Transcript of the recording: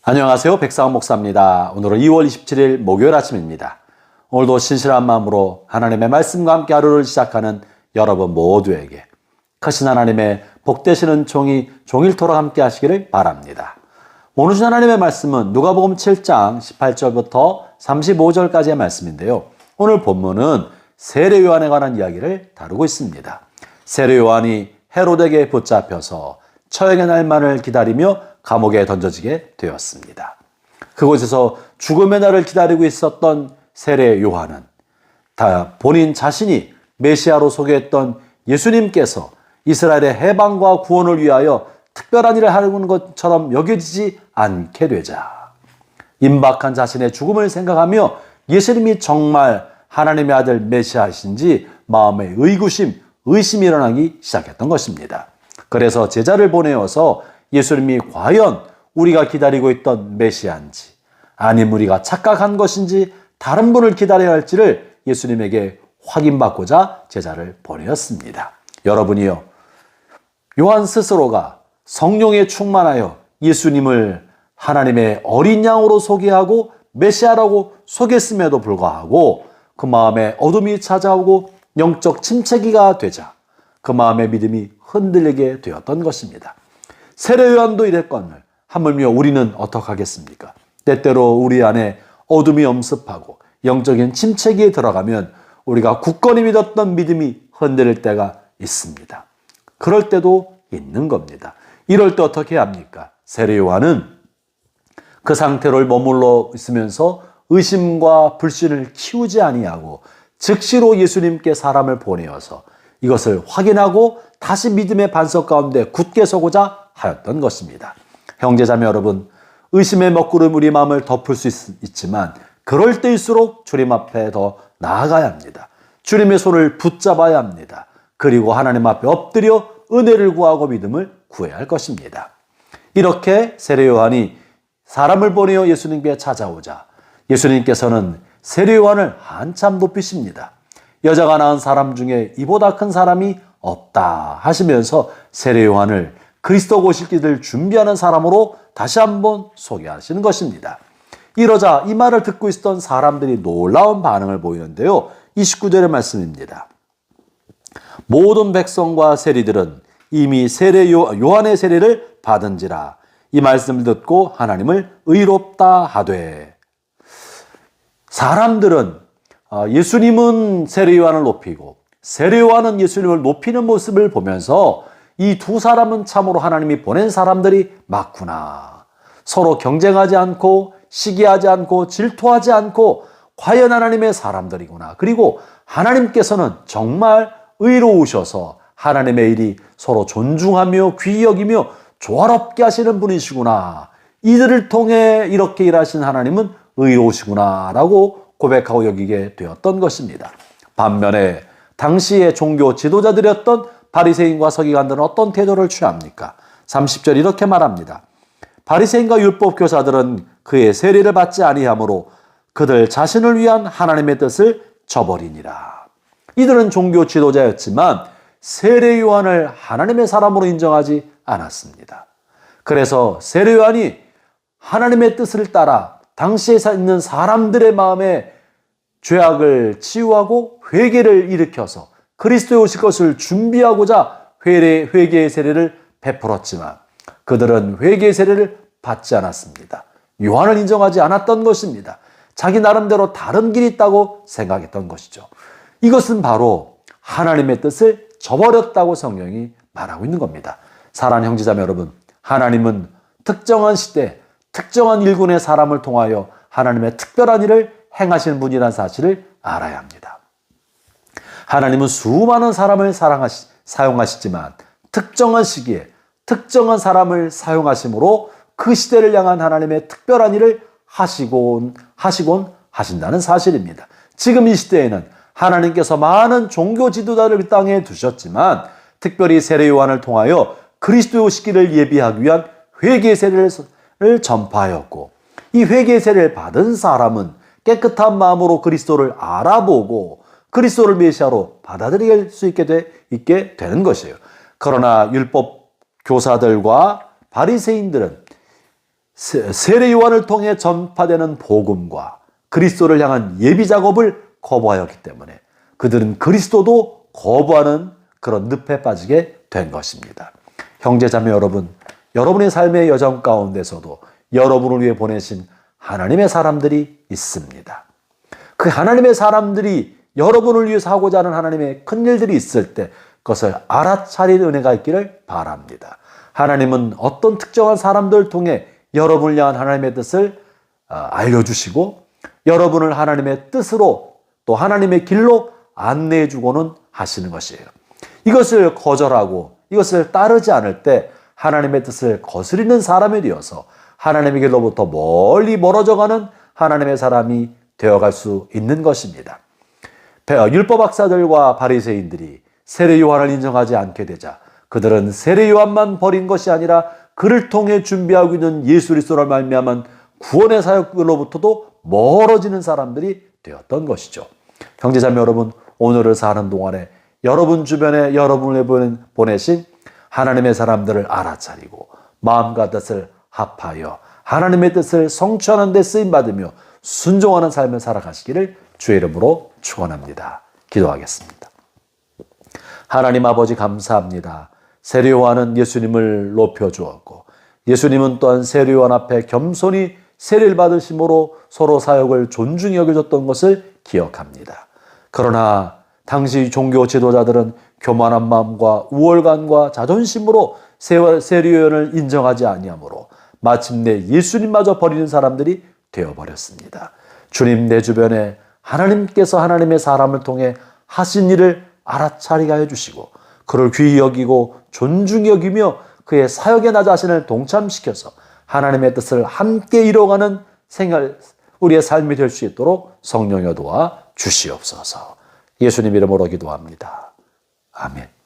안녕하세요. 백상원 목사입니다. 오늘은 2월 27일 목요일 아침입니다. 오늘도 신실한 마음으로 하나님의 말씀과 함께 하루를 시작하는 여러분 모두에게 크신 하나님의 복되시는 종일토록 함께 하시기를 바랍니다. 오늘 주 하나님의 말씀은 누가복음 7장 18절부터 35절까지의 말씀인데요. 오늘 본문은 세례 요한에 관한 이야기를 다루고 있습니다. 세례 요한이 헤롯에게 붙잡혀서 처형의 날만을 기다리며 감옥에 던져지게 되었습니다. 그곳에서 죽음의 날을 기다리고 있었던 세례 요한은 본인 자신이 메시아로 소개했던 예수님께서 이스라엘의 해방과 구원을 위하여 특별한 일을 하는 것처럼 여겨지지 않게 되자 임박한 자신의 죽음을 생각하며 예수님이 정말 하나님의 아들 메시아이신지 마음에 의심이 일어나기 시작했던 것입니다. 그래서 제자를 보내어서 예수님이 과연 우리가 기다리고 있던 메시아인지 아니면 우리가 착각한 것인지 다른 분을 기다려야 할지를 예수님에게 확인받고자 제자를 보내었습니다. 여러분이요, 요한 스스로가 성령에 충만하여 예수님을 하나님의 어린 양으로 소개하고 메시아라고 소개했음에도 불구하고 그 마음에 어둠이 찾아오고 영적 침체기가 되자 그 마음의 믿음이 흔들리게 되었던 것입니다. 세례 요한도 이랬거늘 하물며 우리는 어떡하겠습니까? 때때로 우리 안에 어둠이 엄습하고 영적인 침체기에 들어가면 우리가 굳건히 믿었던 믿음이 흔들릴 때가 있습니다. 그럴 때도 있는 겁니다. 이럴 때 어떻게 합니까? 세례 요한은 그 상태로 머물러 있으면서 의심과 불신을 키우지 아니하고 즉시로 예수님께 사람을 보내어서 이것을 확인하고 다시 믿음의 반석 가운데 굳게 서고자 하였던 것입니다. 형제자매 여러분, 의심의 먹구름 우리 마음을 덮을 수 있지만 그럴 때일수록 주님 앞에 더 나아가야 합니다. 주님의 손을 붙잡아야 합니다. 그리고 하나님 앞에 엎드려 은혜를 구하고 믿음을 구해야 할 것입니다. 이렇게 세례 요한이 사람을 보내어 예수님께 찾아오자 예수님께서는 세례 요한을 한참 높이십니다. 여자가 낳은 사람 중에 이보다 큰 사람이 없다 하시면서 세례 요한을 그리스도 오실 길을 준비하는 사람으로 다시 한번 소개하시는 것입니다. 이러자 이 말을 듣고 있었던 사람들이 놀라운 반응을 보이는데요. 29절의 말씀입니다. 모든 백성과 세리들은 이미 요한의 세례를 받은지라 이 말씀을 듣고 하나님을 의롭다 하되, 사람들은 예수님은 세례 요한을 높이고 세례 요한은 예수님을 높이는 모습을 보면서 이 두 사람은 참으로 하나님이 보낸 사람들이 맞구나. 서로 경쟁하지 않고 시기하지 않고 질투하지 않고 과연 하나님의 사람들이구나. 그리고 하나님께서는 정말 의로우셔서 하나님의 일이 서로 존중하며 귀히 여기며 조화롭게 하시는 분이시구나. 이들을 통해 이렇게 일하신 하나님은 의로우시구나 라고 고백하고 여기게 되었던 것입니다. 반면에 당시의 종교 지도자들이었던 바리새인과 서기관들은 어떤 태도를 취합니까? 30절 이렇게 말합니다. 바리새인과 율법 교사들은 그의 세례를 받지 아니하므로 그들 자신을 위한 하나님의 뜻을 저버리니라. 이들은 종교 지도자였지만 세례 요한을 하나님의 사람으로 인정하지 않았습니다. 그래서 세례 요한이 하나님의 뜻을 따라 당시에 있는 사람들의 마음에 죄악을 치유하고 회개를 일으켜서 그리스도에 오실 것을 준비하고자 회개의 세례를 베풀었지만 그들은 회개의 세례를 받지 않았습니다. 요한을 인정하지 않았던 것입니다. 자기 나름대로 다른 길이 있다고 생각했던 것이죠. 이것은 바로 하나님의 뜻을 저버렸다고 성경이 말하고 있는 겁니다. 사랑하는 형제자매 여러분, 하나님은 특정한 시대, 특정한 일군의 사람을 통하여 하나님의 특별한 일을 행하시는 분이라는 사실을 알아야 합니다. 하나님은 수많은 사람을 사용하시지만 특정한 시기에 특정한 사람을 사용하심으로 그 시대를 향한 하나님의 특별한 일을 하시곤 하신다는 사실입니다. 지금 이 시대에는 하나님께서 많은 종교 지도자를 땅에 두셨지만 특별히 세례 요한을 통하여 그리스도의 오시기를 예비하기 위한 회개 세례를 전파하였고, 이 회개 세례를 받은 사람은 깨끗한 마음으로 그리스도를 알아보고 그리스도를 메시아로 받아들일 수 있게 되는 것이에요. 그러나 율법 교사들과 바리새인들은 세례 요한을 통해 전파되는 복음과 그리스도를 향한 예비 작업을 거부하였기 때문에 그들은 그리스도도 거부하는 그런 늪에 빠지게 된 것입니다. 형제자매 여러분, 여러분의 삶의 여정 가운데서도 여러분을 위해 보내신 하나님의 사람들이 있습니다. 그 하나님의 사람들이 여러분을 위해서 하고자 하는 하나님의 큰 일들이 있을 때 그것을 알아차릴 은혜가 있기를 바랍니다. 하나님은 어떤 특정한 사람들을 통해 여러분을 향한 하나님의 뜻을 알려주시고 여러분을 하나님의 뜻으로 또 하나님의 길로 안내해 주고는 하시는 것이에요. 이것을 거절하고 이것을 따르지 않을 때 하나님의 뜻을 거스리는 사람이 되어서 하나님의 길로부터 멀리 멀어져가는 하나님의 사람이 되어갈 수 있는 것입니다. 율법학사들과 바리새인들이 세례 요한을 인정하지 않게 되자 그들은 세례 요한만 버린 것이 아니라 그를 통해 준비하고 있는 예수 그리스도를 말미암은 구원의 사역으로부터도 멀어지는 사람들이 되었던 것이죠. 형제자매 여러분, 오늘을 사는 동안에 여러분 주변에 여러분을 보내신 하나님의 사람들을 알아차리고 마음과 뜻을 합하여 하나님의 뜻을 성취하는 데 쓰임받으며 순종하는 삶을 살아가시기를 주의 이름으로 축원합니다. 기도하겠습니다. 하나님 아버지 감사합니다. 세례 요한은 예수님을 높여주었고 예수님은 또한 세례 요한 앞에 겸손히 세례를 받으심으로 서로 사역을 존중히 여겨줬던 것을 기억합니다. 그러나 당시 종교 지도자들은 교만한 마음과 우월감과 자존심으로 세례 요한을 인정하지 아니하므로 마침내 예수님마저 버리는 사람들이 되어버렸습니다. 주님, 내 주변에 하나님께서 하나님의 사람을 통해 하신 일을 알아차리게 해주시고 그를 귀히 여기고 존중히 여기며 그의 사역에 나 자신을 동참시켜서 하나님의 뜻을 함께 이뤄가는 생활, 우리의 삶이 될 수 있도록 성령여 도와 주시옵소서. 예수님 이름으로 기도합니다. 아멘.